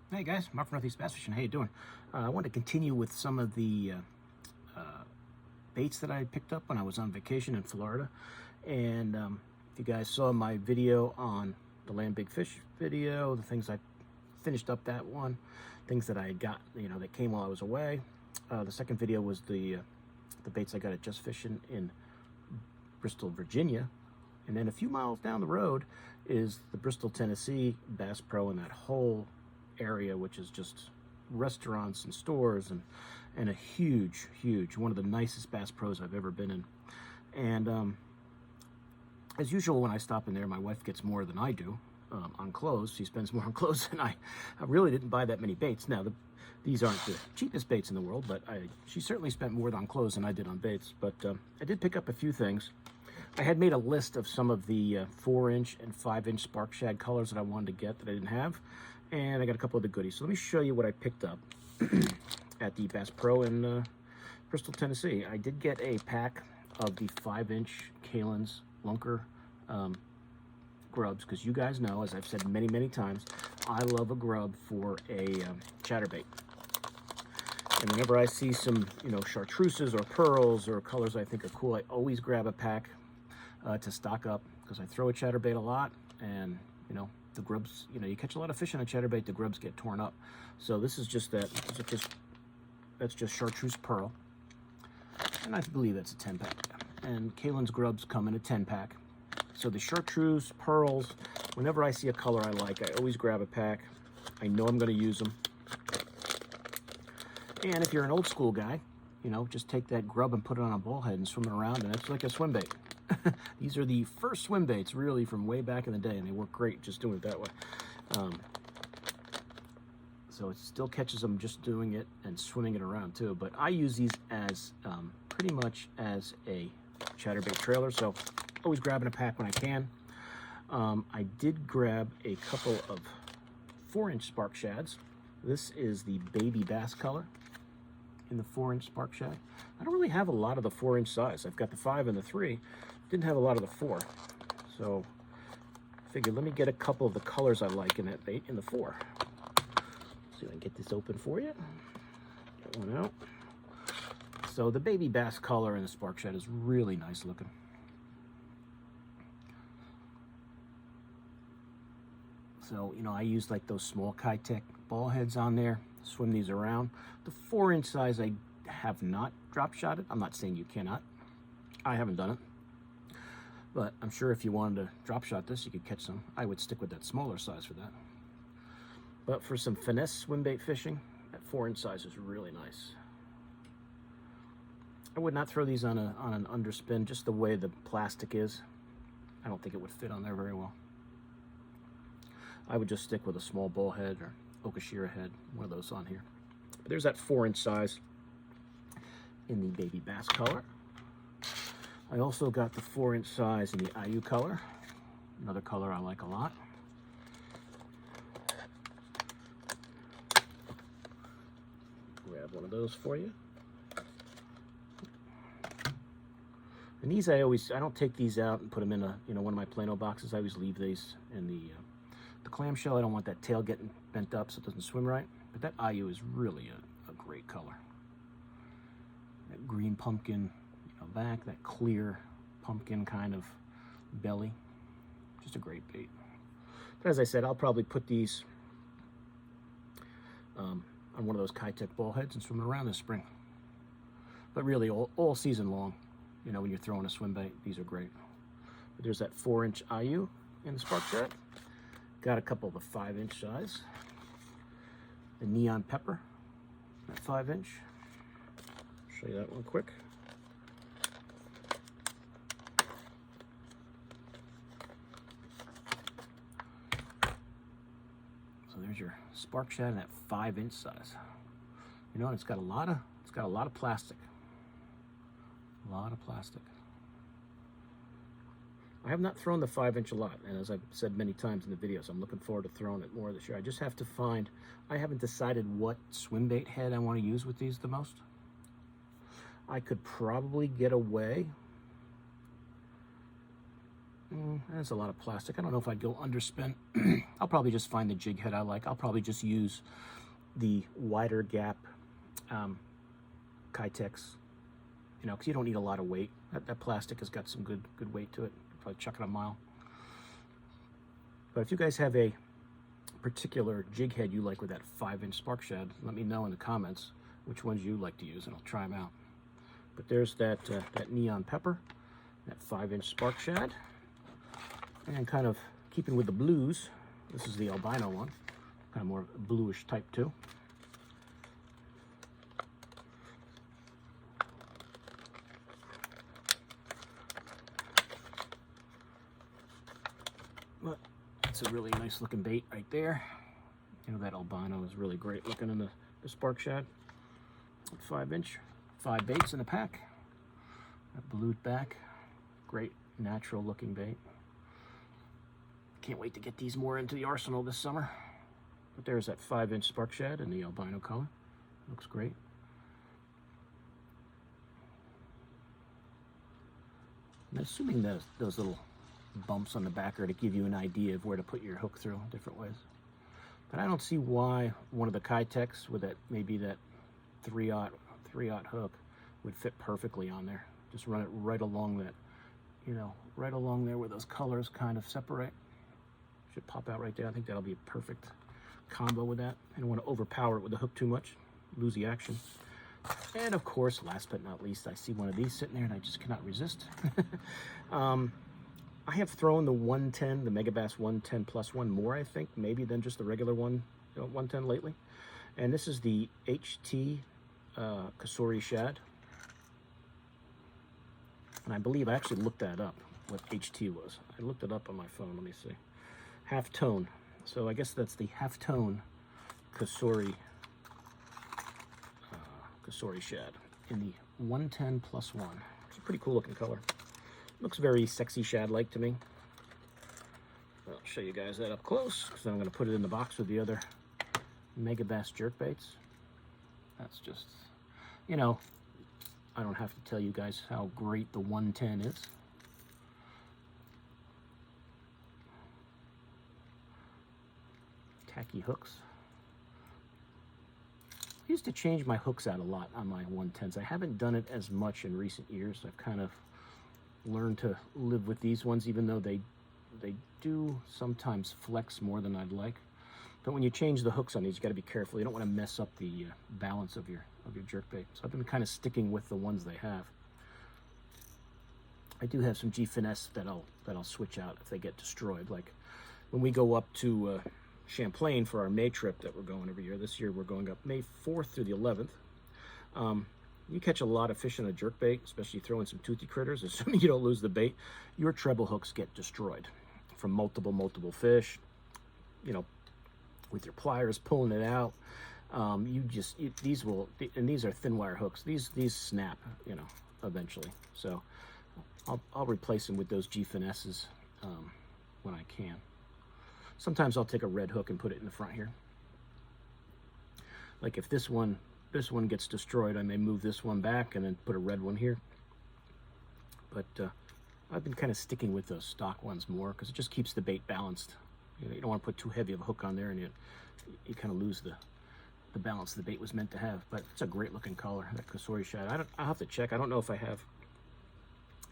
Hey guys, Mark from Northeast Bass Fishing. How you doing? I wanted to continue with some of the baits that I picked up when I was on vacation in Florida. And if you guys saw my video on the Land Big Fish video, the things I finished up that one, things that I got, that came while I was away. The second video was the baits I got at Just Fishing in Bristol, Virginia. And then a few miles down the road is the Bristol, Tennessee Bass Pro, and that whole area, which is just restaurants and stores and a huge, one of the nicest Bass Pros I've ever been in. And as usual, when I stop in there, my wife gets more than I do on clothes. She spends more on clothes than I really didn't buy that many baits. Now, these aren't the cheapest baits in the world, but she certainly spent more on clothes than I did on baits. But I did pick up a few things. I had made a list of some of the 4-inch and 5-inch spark shad colors that I wanted to get that I didn't have, and I got a couple of the goodies. So let me show you what I picked up at the Bass Pro in Bristol, Tennessee. I did get a pack of the 5-inch Kalin's Lunker grubs, because you guys know, as I've said many times, I love a grub for a chatterbait. And whenever I see some, chartreuses or pearls or colors I think are cool, I always grab a pack to stock up, because I throw a chatterbait a lot, and the grubs, you catch a lot of fish on a chatterbait, the grubs get torn up. So this is just that. That's just chartreuse pearl, and I believe that's a 10-pack. And Kalin's grubs come in a 10-pack. So the chartreuse pearls, whenever I see a color I like, I always grab a pack. I know I'm going to use them. And if you're an old school guy, just take that grub and put it on a ball head and swim it around, and it's like a swim bait. These are the first swim baits, really, from way back in the day, and they work great just doing it that way. So it still catches them just doing it and swimming it around too. But I use these as pretty much as a chatterbait trailer, so always grabbing a pack when I can. I did grab a couple of 4-inch spark shads. This is the baby bass color in the 4-inch spark shad. I don't really have a lot of the 4-inch size. I've got the 5 and the 3. Didn't have a lot of the 4. So I figured, let me get a couple of the colors I like in that bait in the 4. See if I can get this open for you. Get one out. So the baby bass color in the spark shad is really nice looking. So, I use like those small Kitech ball heads on there, swim these around. The 4-inch size I have not drop shotted. I'm not saying you cannot. I haven't done it. But I'm sure if you wanted to drop shot this, you could catch some. I would stick with that smaller size for that. But for some finesse swim bait fishing, that 4-inch size is really nice. I would not throw these on an underspin, just the way the plastic is. I don't think it would fit on there very well. I would just stick with a small bull head or Okashira head, one of those on here. But there's that 4-inch size in the baby bass color. I also got the 4-inch size in the IU color, another color I like a lot. Grab one of those for you. And these I don't take these out and put them in one of my Plano boxes. I always leave these in the clamshell. I don't want that tail getting bent up so it doesn't swim right. But that IU is really a great color. That green pumpkin back, that clear pumpkin kind of belly. Just a great bait. But as I said, I'll probably put these on one of those Kitech ball heads and swim around this spring. But really, all season long, when you're throwing a swim bait, these are great. But there's that 4-inch IU in the spark shad. Got a couple of the 5-inch size. The neon pepper, that 5-inch. Show you that one quick. So there's your spark shad in that 5-inch size. And it's got a lot of plastic. A lot of plastic. I have not thrown the 5-inch a lot, and as I've said many times in the videos, I'm looking forward to throwing it more this year. I just have to find, I haven't decided what swim bait head I want to use with these the most. I could probably get away There's a lot of plastic. I don't know if I'd go underspin. I'll probably just find the jig head I like. I'll probably just use the wider gap Kitex, you know, because you don't need a lot of weight. That plastic has got some good weight to it. Probably chuck it a mile. But if you guys have a particular jig head you like with that 5-inch spark shad, let me know in the comments which ones you like to use, and I'll try them out. But there's that that neon pepper, that 5-inch spark shad, and kind of keeping with the blues, this is the albino one, kind of more bluish type too. But it's a really nice looking bait right there. You know, that albino is really great looking in the spark shad. 5-inch, 5 baits in the pack. That blued back, great natural looking bait. Can't wait to get these more into the arsenal this summer. But there's that 5-inch spark shad in the albino color. Looks great. I'm assuming those little bumps on the back are to give you an idea of where to put your hook through different ways. But I don't see why one of the Kitex with that, maybe that 3/0 hook would fit perfectly on there. Just run it right along that, you know, right along there where those colors kind of separate. Should pop out right there. I think that'll be a perfect combo with that. I don't want to overpower it with the hook too much, lose the action. And of course, last but not least, I see one of these sitting there and I just cannot resist. I have thrown the 110, the Megabass 110 plus one more, I think, maybe than just the regular 110 lately. And this is the HT Kasori shad. And I believe I actually looked that up, what HT was. I looked it up on my phone, let me see. Half tone. So I guess that's the half tone Kasori shad in the 110 plus one. It's a pretty cool looking color. Looks very sexy shad-like to me. I'll show you guys that up close, because then I'm going to put it in the box with the other Megabass jerkbaits. That's just, you know, I don't have to tell you guys how great the 110 is. Tacky hooks. I used to change my hooks out a lot on my 110s. I haven't done it as much in recent years. I've kind of learned to live with these ones, even though they do sometimes flex more than I'd like. But when you change the hooks on these, you got to be careful. You don't want to mess up the balance of your jerkbait. So I've been kind of sticking with the ones they have. I do have some G finesse that I'll switch out if they get destroyed. Like when we go up to Champlain for our May trip that we're going every year. This year we're going up May 4th through the 11th. You catch a lot of fish on a jerkbait, especially throwing some toothy critters. Assuming you don't lose the bait, your treble hooks get destroyed from multiple fish. You know, with your pliers pulling it out, these are thin wire hooks. These snap, you know, eventually. So I'll replace them with those G finesses when I can. Sometimes I'll take a red hook and put it in the front here. Like if this one gets destroyed, I may move this one back and then put a red one here. But I've been kind of sticking with those stock ones more because it just keeps the bait balanced. You know, you don't want to put too heavy of a hook on there and you kind of lose the balance the bait was meant to have. But it's a great looking color, that Kasori shad. I'll have to check. I don't know if I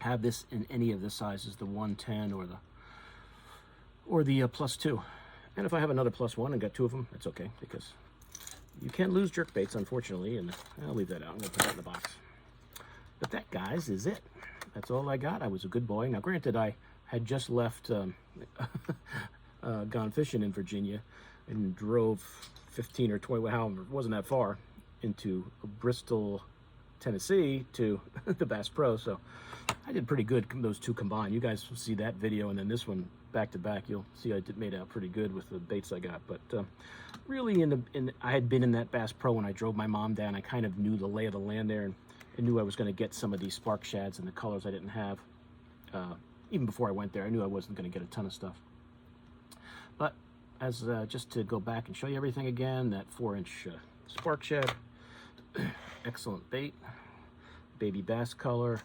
have this in any of the sizes, the 110 or the +2. And if I have another +1 and got 2 of them, it's okay, because you can lose jerkbaits, unfortunately, and I'll leave that out. I'm going to put that in the box. But that, guys, is it. That's all I got. I was a good boy. Now, granted, I had just left, gone fishing in Virginia and drove 15 or 20, however, it wasn't that far, into Bristol, Tennessee to the Bass Pro. So I did pretty good, those two combined. You guys will see that video, and then this one back to back. You'll see I made out pretty good with the baits I got. But really, I had been in that Bass Pro when I drove my mom down. I kind of knew the lay of the land there, and I knew I was going to get some of these spark shads and the colors I didn't have. Even before I went there, I knew I wasn't going to get a ton of stuff. But as just to go back and show you everything again, that 4-inch spark shad, excellent bait, baby bass color,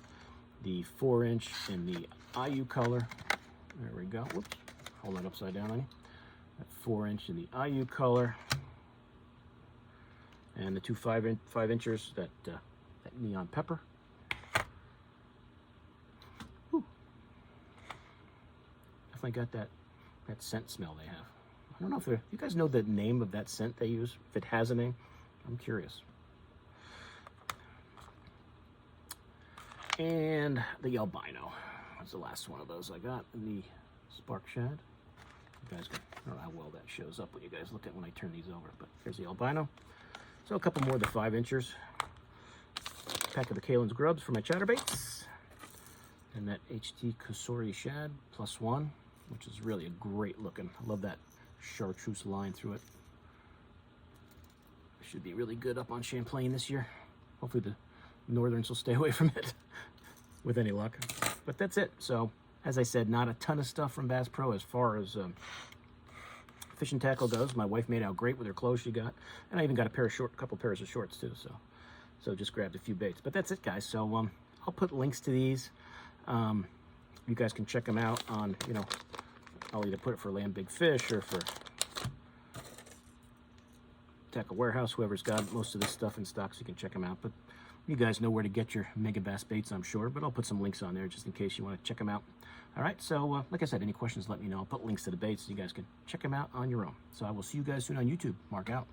the 4-inch in the IU color, There we go. Whoops. Hold that upside down on you. That 4-inch in the IU color. And the two 5-inchers, that neon pepper. Whew. Definitely got that scent smell they have. I don't know if you guys know the name of that scent they use, if it has a name. I'm curious. And the albino. That's the last one of those I got in the spark shad. You guys can, I don't know how well that shows up when you guys look at when I turn these over, but here's the albino. So a couple more of the 5-inchers. Pack of the Kalin's grubs for my chatterbaits. And that HT Kasori shad +1, which is really a great looking. I love that chartreuse line through it. Should be really good up on Champlain this year. Hopefully the northerns will stay away from it with any luck. But that's it. So as I said, not a ton of stuff from Bass Pro as far as fishing tackle goes. My wife made out great with her clothes she got, and I even got a couple pairs of shorts too. So just grabbed a few baits. But that's it, guys. So I'll put links to these. You guys can check them out on, you know, I'll either put it for Land Big Fish or for Tackle Warehouse, whoever's got most of this stuff in stock, so you can check them out. But you guys know where to get your Megabass baits, I'm sure, but I'll put some links on there just in case you want to check them out. All right, so like I said, any questions, let me know. I'll put links to the baits so you guys can check them out on your own. So I will see you guys soon on YouTube. Mark out.